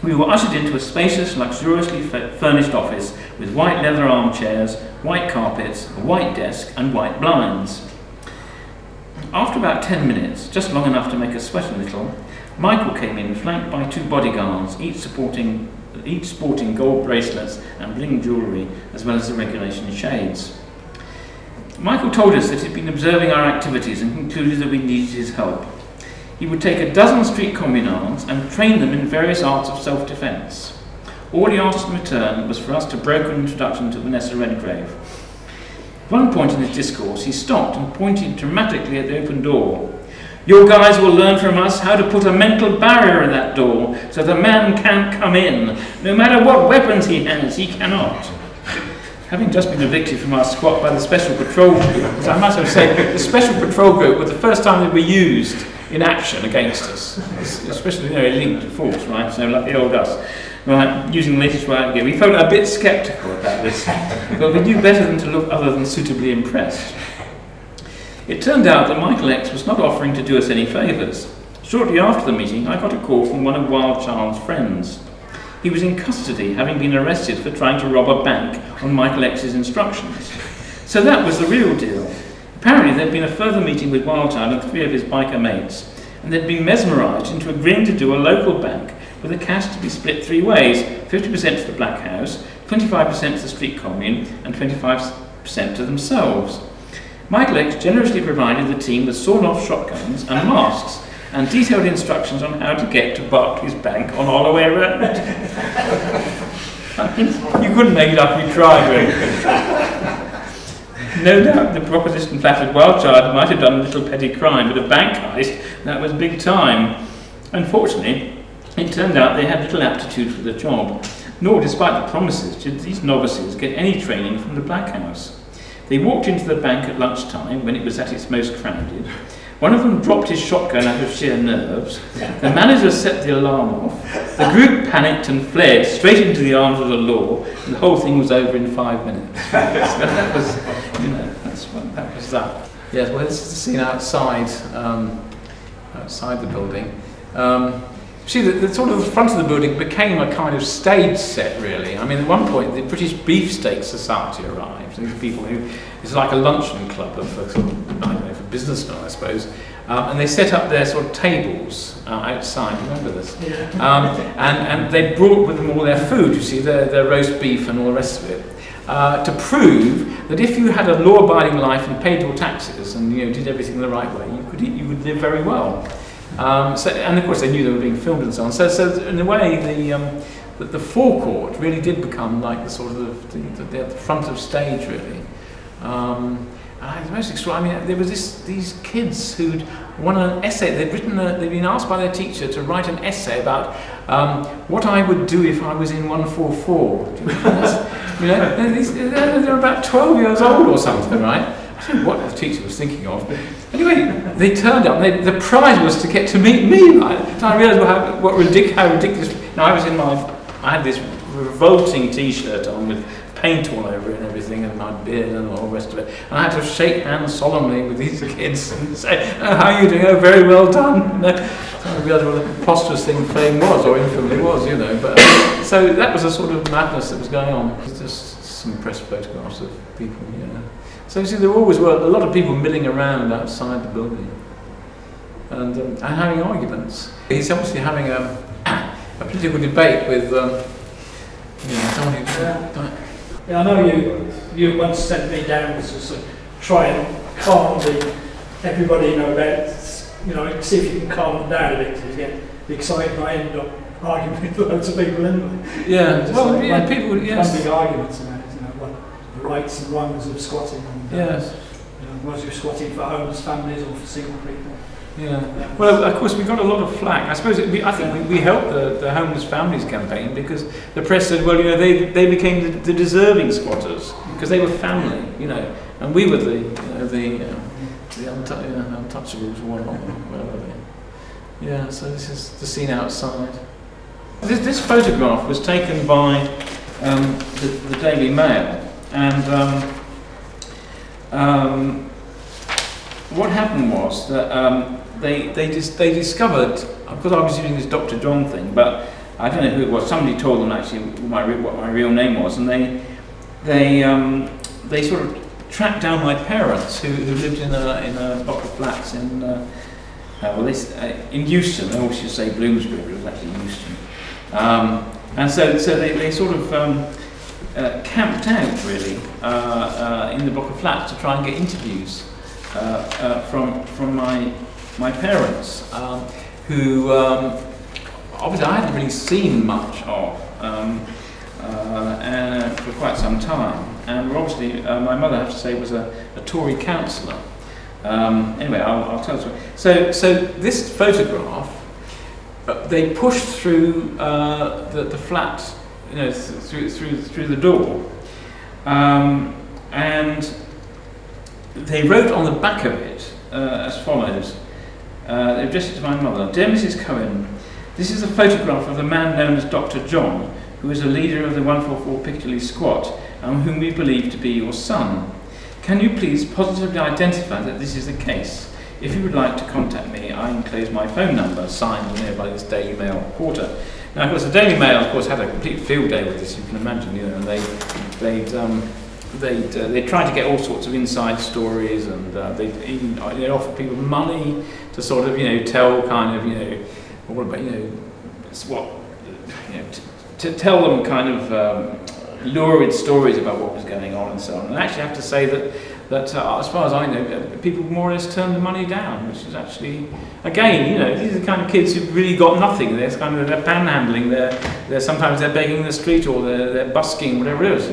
Speaker 1: we were ushered into a spacious, luxuriously furnished office with white leather armchairs, white carpets, a white desk and white blinds. After about 10 minutes, just long enough to make us sweat a little, Michael came in flanked by two bodyguards, each sporting gold bracelets and bling jewellery, as well as the regulation shades. Michael told us that he'd been observing our activities and concluded that we needed his help. He would take a dozen street communards and train them in various arts of self-defence. All he asked in return was for us to broker an introduction to Vanessa Redgrave. At one point in his discourse, he stopped and pointed dramatically at the open door. "Your guys will learn from us how to put a mental barrier in that door so the man can't come in. No matter what weapons he has, he cannot." Having just been evicted from our squat by the Special Patrol Group, I must have said the Special Patrol Group was the first time they were used in action against us, especially linked force, right? So like the old us, right? Using the latest riot gear. We felt a bit sceptical about this, but we knew better than to look other than suitably impressed. It turned out that Michael X was not offering to do us any favours. Shortly after the meeting, I got a call from one of Wildchild's friends. He was in custody, having been arrested for trying to rob a bank on Michael X's instructions. So that was the real deal. Apparently there'd been a further meeting with Wildchild and three of his biker mates, and they'd been mesmerised into agreeing to do a local bank with the cash to be split three ways: 50% to the Black House, 25% to the street commune, and 25% to themselves. Michael X generously provided the team with sawn-off shotguns and masks, and detailed instructions on how to get to Barclays Bank on Holloway Road. You couldn't make it up if you tried, really. No doubt the proposition flattered Wildchild might have done a little petty crime, but a bank heist, that was big time. Unfortunately, it turned out they had little aptitude for the job, nor, despite the promises, did these novices get any training from the Black House. They walked into the bank at lunchtime, when it was at its most crowded. One of them dropped his shotgun out of sheer nerves. The manager set the alarm off. The group panicked and fled straight into the arms of the law, and the whole thing was over in 5 minutes. So that was, that was that.
Speaker 3: Yes, well, this is the scene outside the building. See, the sort of the front of the building became a kind of stage set, really. I mean, at one point, the British Beefsteak Society arrived. These people it's like a luncheon club for businessmen, I suppose. And they set up their sort of tables outside. Remember this? Yeah. And they brought with them all their food. You see, their roast beef and all the rest of it, to prove that if you had a law-abiding life and paid your taxes and did everything the right way, you would live very well. And of course they knew they were being filmed and so on. So in a way, the forecourt really did become like the sort of the front of stage, really. And the most extraordinary. I mean, there was these kids who'd won an essay. They'd been asked by their teacher to write an essay about what I would do if I was in 144. Do you remember this? They're about 12 years old or something, right? I don't know what the teacher was thinking of. Anyway, they turned up. The prize was to get to meet me. Right? And I realised how ridiculous. Now I had this revolting T-shirt on with paint all over it and everything, and my beard and all the rest of it. And I had to shake hands solemnly with these kids and say, "Oh, how are you doing? Oh, very well done." So I realised what a preposterous thing fame was, or infamy was, But so that was a sort of madness that was going on. It was just some press photographs of people, So you see, there always were a lot of people milling around outside the building and having arguments. He's obviously having a political debate with someone who.
Speaker 2: Yeah, I know you once sent me down to sort of try and calm everybody, about, see if you can calm them down a bit, because you get excited and I end up arguing with loads of people anyway.
Speaker 3: Yeah, people, yes.
Speaker 2: Big arguments about what the rights and wrongs of squatting. And,
Speaker 3: yes.
Speaker 2: Was you squatting for homeless families or for single people?
Speaker 3: Yeah. Well, of course, we got a lot of flack. I suppose I think we helped the homeless families campaign, because the press said, well, they became the deserving squatters because they were family, and we were the untouchables or whatever. Yeah. So this is the scene outside. This photograph was taken by the Daily Mail, and what happened was that they discovered, because I was doing this Dr. John thing, but I don't know who it was. Somebody told them actually what my real name was, and they sort of tracked down my parents who lived in a block of flats in Euston. I always used to say Bloomsbury, but it was actually Euston. And so they sort of camped out really in the block of flats to try and get interviews from my parents, who obviously I hadn't really seen much of for quite some time, and obviously my mother, I have to say, was a Tory councillor. Anyway, I'll tell you. So this photograph, they pushed through the flat, through the door, and they wrote on the back of it as follows. They addressed it to my mother. Dear Mrs. Cohen, this is a photograph of the man known as Dr. John, who is a leader of the 144 Piccadilly Squat, and whom we believe to be your son. Can you please positively identify that this is the case? If you would like to contact me, I enclose my phone number, signed by this Daily Mail reporter. Now, of course, the Daily Mail, of course, had a complete field day with this, you can imagine, and they tried to get all sorts of inside stories, and they even offered people money to sort of, tell kind of, what about, to tell them kind of lurid stories about what was going on and so on. And I actually have to say that as far as I know, people more or less turned the money down, which is actually, again, these are the kind of kids who've really got nothing. They're panhandling. They're sometimes they're begging in the street, or they're busking, whatever it is.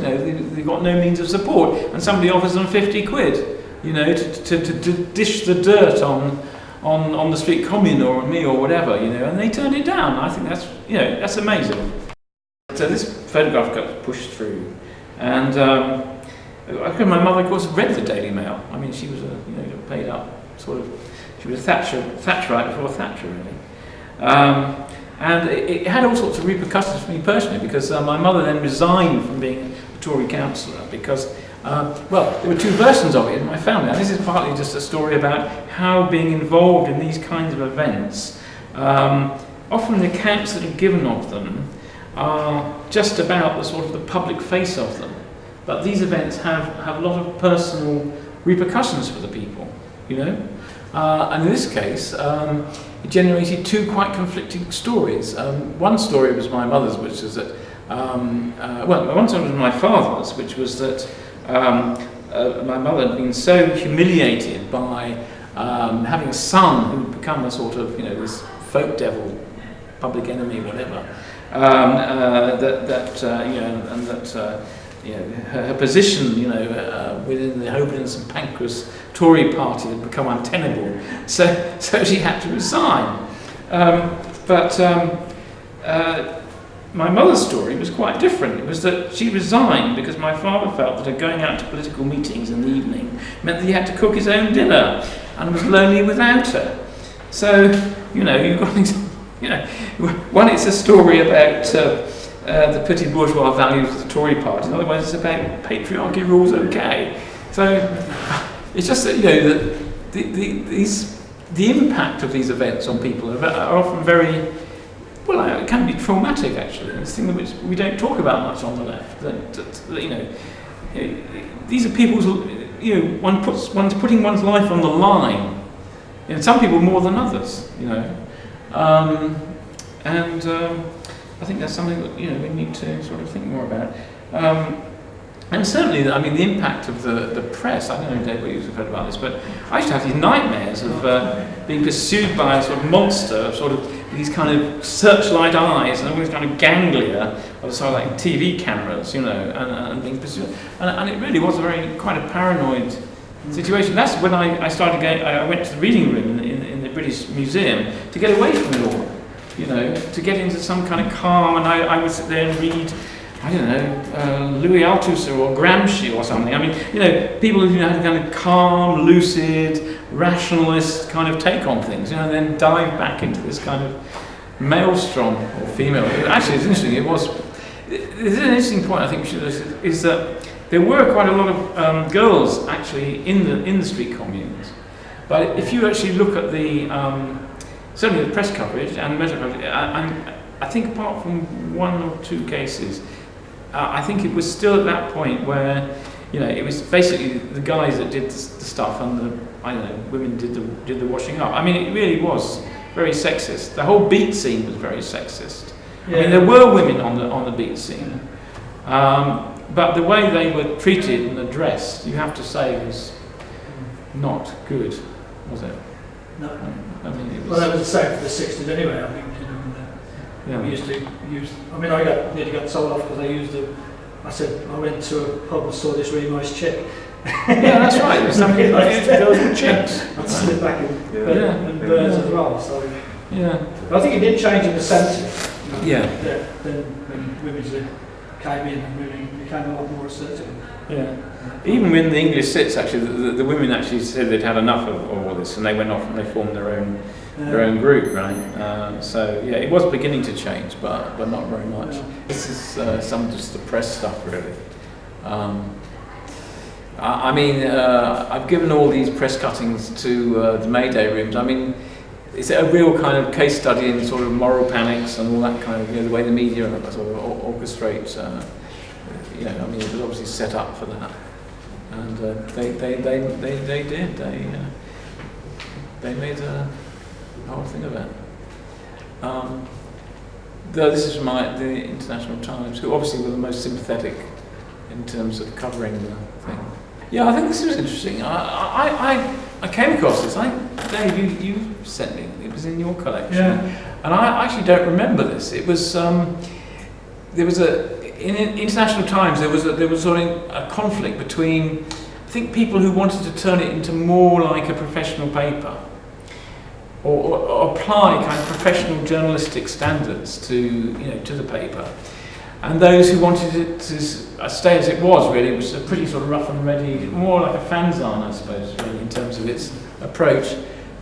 Speaker 3: They've got no means of support, and somebody offers them 50 quid, to dish the dirt on the street commune or on me or whatever, and they turned it down. I think that's amazing. So this photograph got pushed through, and my mother, of course, read the Daily Mail. I mean, she was a paid up sort of. She was a Thatcherite before Thatcher, really. And it had all sorts of repercussions for me personally, because my mother then resigned from being a Tory councillor because, there were two versions of it in my family. And this is partly just a story about how being involved in these kinds of events, often the accounts that are given of them are just about the sort of the public face of them. But these events have a lot of personal repercussions for the people, And in this case, it generated two quite conflicting stories. One story was my mother's, which is that, one story was my father's, which was that my mother had been so humiliated by having a son who had become a sort of, this folk devil, public enemy, whatever, her position, within the Hope St Pancras Tory party had become untenable, so she had to resign. my mother's story was quite different. It was that she resigned because my father felt that her going out to political meetings in the evening meant that he had to cook his own dinner and was lonely without her. So, you've got things, one, it's a story about the petty bourgeois values of the Tory party, otherwise it's about patriarchy rules okay. So, it's just that, the impact of these events on people are often very, well, it can be traumatic actually. It's a thing which we don't talk about much on the left. These are people's, one's putting one's life on the line. Some people more than others, and I think that's something that we need to sort of think more about. And certainly, the impact of the press. I don't know, Dave, what you've heard about this, but I used to have these nightmares of being pursued by a sort of monster, of sort of these kind of searchlight eyes and all these kind of ganglia of sort of like TV cameras, and being pursued. And it really was quite a paranoid situation. That's when I started going. I went to the reading room in the British Museum to get away from it all, to get into some kind of calm. And I would sit there and read, I don't know, Louis Althusser or Gramsci or something. People who had a kind of calm, lucid, rationalist kind of take on things, and then dive back into this kind of maelstrom or female. Actually, it's interesting. There's an interesting point I think we should is that there were quite a lot of girls actually in the street communes, but if you actually look at the certainly the press coverage and media coverage, I think apart from one or two cases, I think it was still at that point where it was basically the guys that did the stuff and women did the washing up. It really was very sexist. The whole beat scene was very sexist. Yeah. There were women on the beat scene. But the way they were treated and addressed, you have to say, was not good, was it?
Speaker 2: No.
Speaker 3: It was.
Speaker 2: Well, that was the same for the 60s anyway, I think. We used to use. I nearly got told off because I said I went to a pub and saw this really nice chick.
Speaker 3: Yeah, that's right. Those were chicks.
Speaker 2: I'd slip back in birds as well. So
Speaker 3: yeah.
Speaker 2: But I think it did change in the centre.
Speaker 3: Yeah.
Speaker 2: Then when women came in and women became a lot more assertive.
Speaker 3: Yeah. Even when the English sits, actually, the women actually said they'd had enough of all this, and they went off and they formed their own group, right? So yeah, it was beginning to change, but not very much. Yeah. This is some just the press stuff, really. I've given all these press cuttings to the Mayday rooms. It's a real kind of case study in sort of moral panics and all that kind of, the way the media sort of orchestrates. It was obviously set up for that, and they did. They made a whole thing of it. This is from the International Times, who obviously were the most sympathetic in terms of covering the thing. Yeah, I think this was interesting. I came across this. Dave, you sent me. It was in your collection, and I actually don't remember this. It was in International Times. There was sort of a conflict between, I think, people who wanted to turn it into more like a professional paper, or apply kind of professional journalistic standards to the paper, and those who wanted it to stay as it was. Really, it was a pretty sort of rough and ready, more like a fanzine, I suppose, really, in terms of its approach.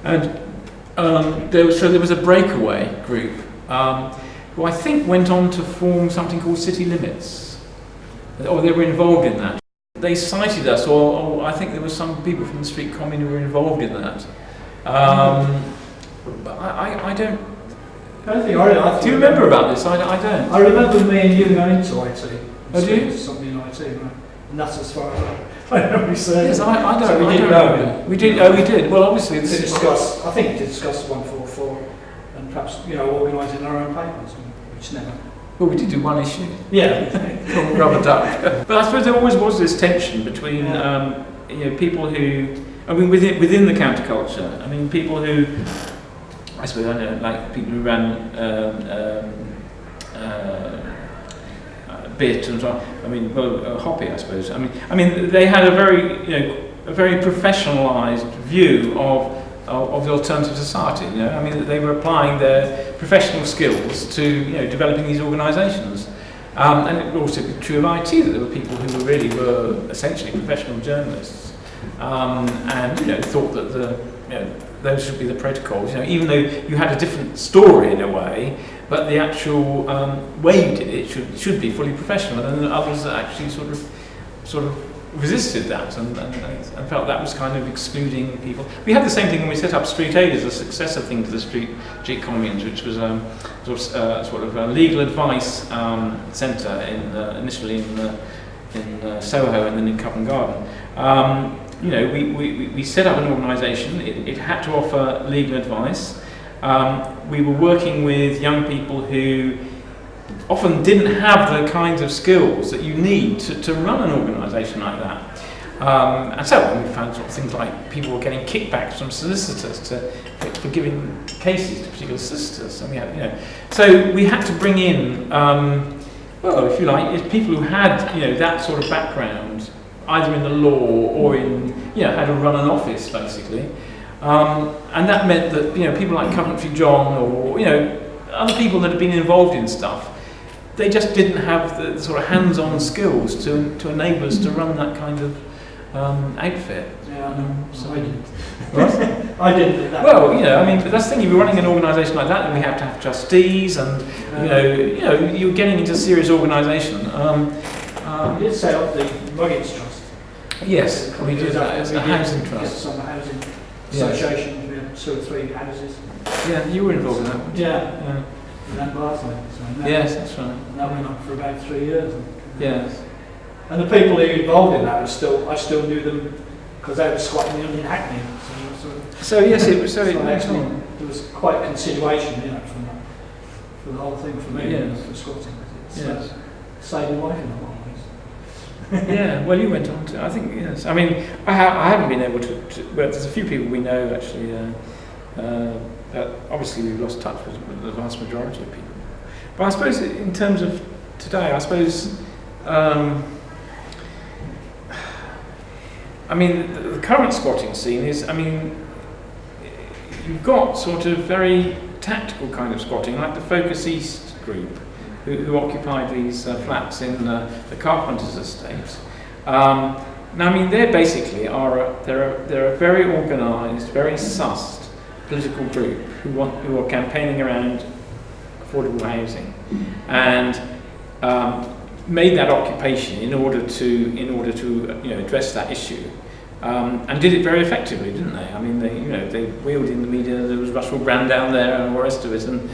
Speaker 3: And there was a breakaway group who I think went on to form something called City Limits, or they were involved in that. They cited us, or I think there were some people from the street commune who were involved in that. But I don't. Do you remember about this? I don't.
Speaker 2: I remember me and you going to IT.
Speaker 3: Oh, do you?
Speaker 2: Something in IT, and that's as far as I remember researching.
Speaker 3: Yes, I don't.
Speaker 2: So we did know.
Speaker 3: We did. Oh, we did. Well, obviously,
Speaker 2: I think we discussed 144, and perhaps organising our own papers, which never.
Speaker 3: Well, we did do one issue.
Speaker 2: Yeah.
Speaker 3: Rubber duck. But I suppose there always was this tension between people who, within the counterculture. People who, I suppose, I don't know, like people who ran BIT and so on. Hoppy, I suppose. They had a very professionalised view of of the alternative society. You know, I mean, they were applying their professional skills to, you know, developing these organisations. And it would also be true of IT, that there were people who really were essentially professional journalists, and, you know, thought that those should be the protocols. You know, even though you had a different story in a way, but the actual way you did it should be fully professional. And then others that actually sort of resisted that and felt that was kind of excluding people. We had the same thing when we set up Street Aid as a successor thing to the Street Communes, which was sort of a legal advice centre initially in Soho and then in Covent Garden. You know, we set up an organisation. It had to offer legal advice. We were working with young people who often didn't have the kinds of skills that you need to run an organisation like that. And so we found sort of things like people were getting kickbacks from solicitors for giving cases to particular solicitors. And we had, you know, so we had to bring in, well, if you like, people who had, you know, that sort of background, either in the law or in, you know, how to run an office, basically. And that meant that, you know, people like Coventry John or, you know, other people that had been involved in stuff, they just didn't have the sort of hands-on skills to enable us to run that kind of outfit.
Speaker 2: Yeah,
Speaker 3: so
Speaker 2: I didn't.
Speaker 3: What?
Speaker 2: I didn't do that.
Speaker 3: Well, you know, I mean, but that's the thing. If you're running an organisation like that, then we have to have trustees, and you know, you're getting into serious organisation.
Speaker 2: We did set up the Mortgage Trust.
Speaker 3: Yes, we did that. It's a housing trust.
Speaker 2: Some housing associations. We had 2 or 3 houses.
Speaker 3: Yeah, you were involved in that.
Speaker 2: Yeah. In that Barsley.
Speaker 3: Yes, that's right.
Speaker 2: And that went on for about 3 years.
Speaker 3: Yes.
Speaker 2: And the people who were involved in that I still knew them because they were squatting in Hackney.
Speaker 3: So yes, it was. So it went
Speaker 2: actually,
Speaker 3: on.
Speaker 2: there was quite a continuation, you know, for the whole thing for me.
Speaker 3: Yes.
Speaker 2: For squatting.
Speaker 3: Yes.
Speaker 2: Saved my life in a lot of ways.
Speaker 3: Yeah, well, you went on to, I think, yes. I mean, I haven't been able to, well, there's a few people we know, actually, obviously we've lost touch with the vast majority of people. But I suppose in terms of today, I suppose, I mean, the current squatting scene is, I mean, you've got sort of very tactical kind of squatting, like the Focus East group, who occupy these flats in the Carpenter's estate. Now, I mean, they basically they're a very organised, very sussed political group who are campaigning around affordable housing, and made that occupation in order to you know, address that issue. And did it very effectively, didn't they? I mean, they wheeled in the media. There was Russell Brand down there and all the rest of it, and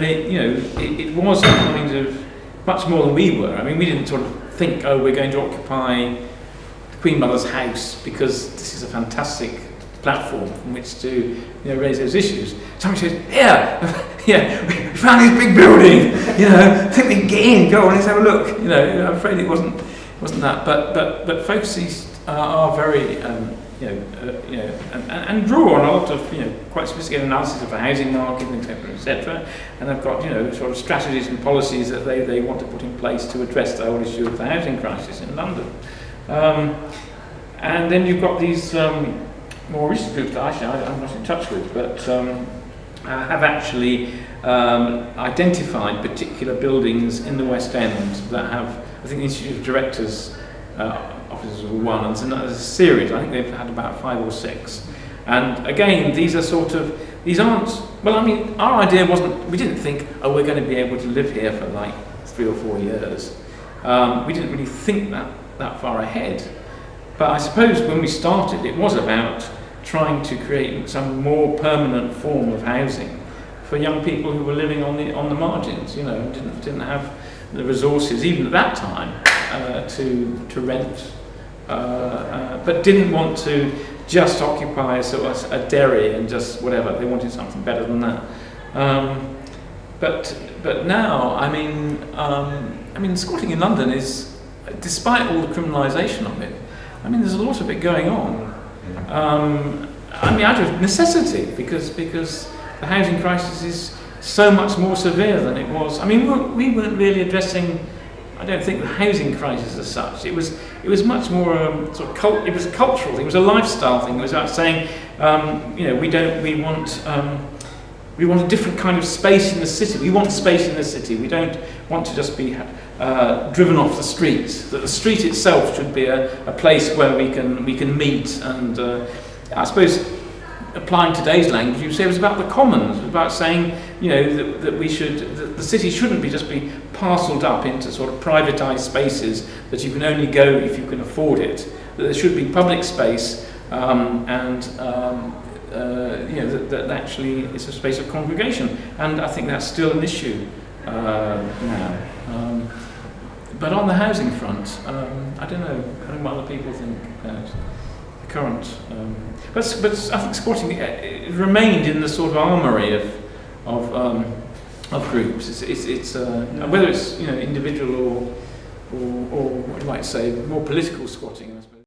Speaker 3: they, you know, it was kind of much more than we were. I mean, we didn't sort of think, oh, we're going to occupy the Queen Mother's house because this is a fantastic platform from which to, you know, raise those issues. Somebody says, yeah, we found this big building. You know, I think we can get in. Go on, let's have a look. You know, I'm afraid it wasn't that. But Focus East are very, and draw on a lot of, you know, quite sophisticated analysis of the housing market, etc. And they've got, you know, sort of strategies and policies that they want to put in place to address the whole issue of the housing crisis in London. And then you've got these more recent groups that actually I'm not in touch with, but have actually identified particular buildings in the West End that have, I think the Institute of Directors offices were one, and so there's a series. I think they've had about 5 or 6. And again, these aren't, well, I mean, our idea wasn't, we didn't think, oh, we're going to be able to live here for like 3 or 4 years. We didn't really think that far ahead. But I suppose when we started, it was about trying to create some more permanent form of housing for young people who were living on the margins, you know, didn't have the resources, even at that time, to rent, but didn't want to just occupy a dairy and just whatever. They wanted something better than that. But now, I mean, squatting in London is, despite all the criminalisation of it, I mean, there's a lot of it going on. I mean, out of necessity, because the housing crisis is so much more severe than it was. I mean, we weren't really addressing, I don't think, the housing crisis as such. It was much more it was a cultural thing. It was a lifestyle thing. It was about saying, We want a different kind of space in the city. We want space in the city. We don't want to just be driven off the street. That the street itself should be a place where we can meet. And I suppose, applying today's language, you say it was about the commons. It was about saying, that the city shouldn't just be parcelled up into sort of privatised spaces that you can only go if you can afford it. That there should be public space that actually is a space of congregation, and I think that's still an issue now. But on the housing front, I don't know what other people think about the current. But I think squatting it remained in the sort of armoury of groups. It's whether it's individual or what you might say more political squatting, I suppose.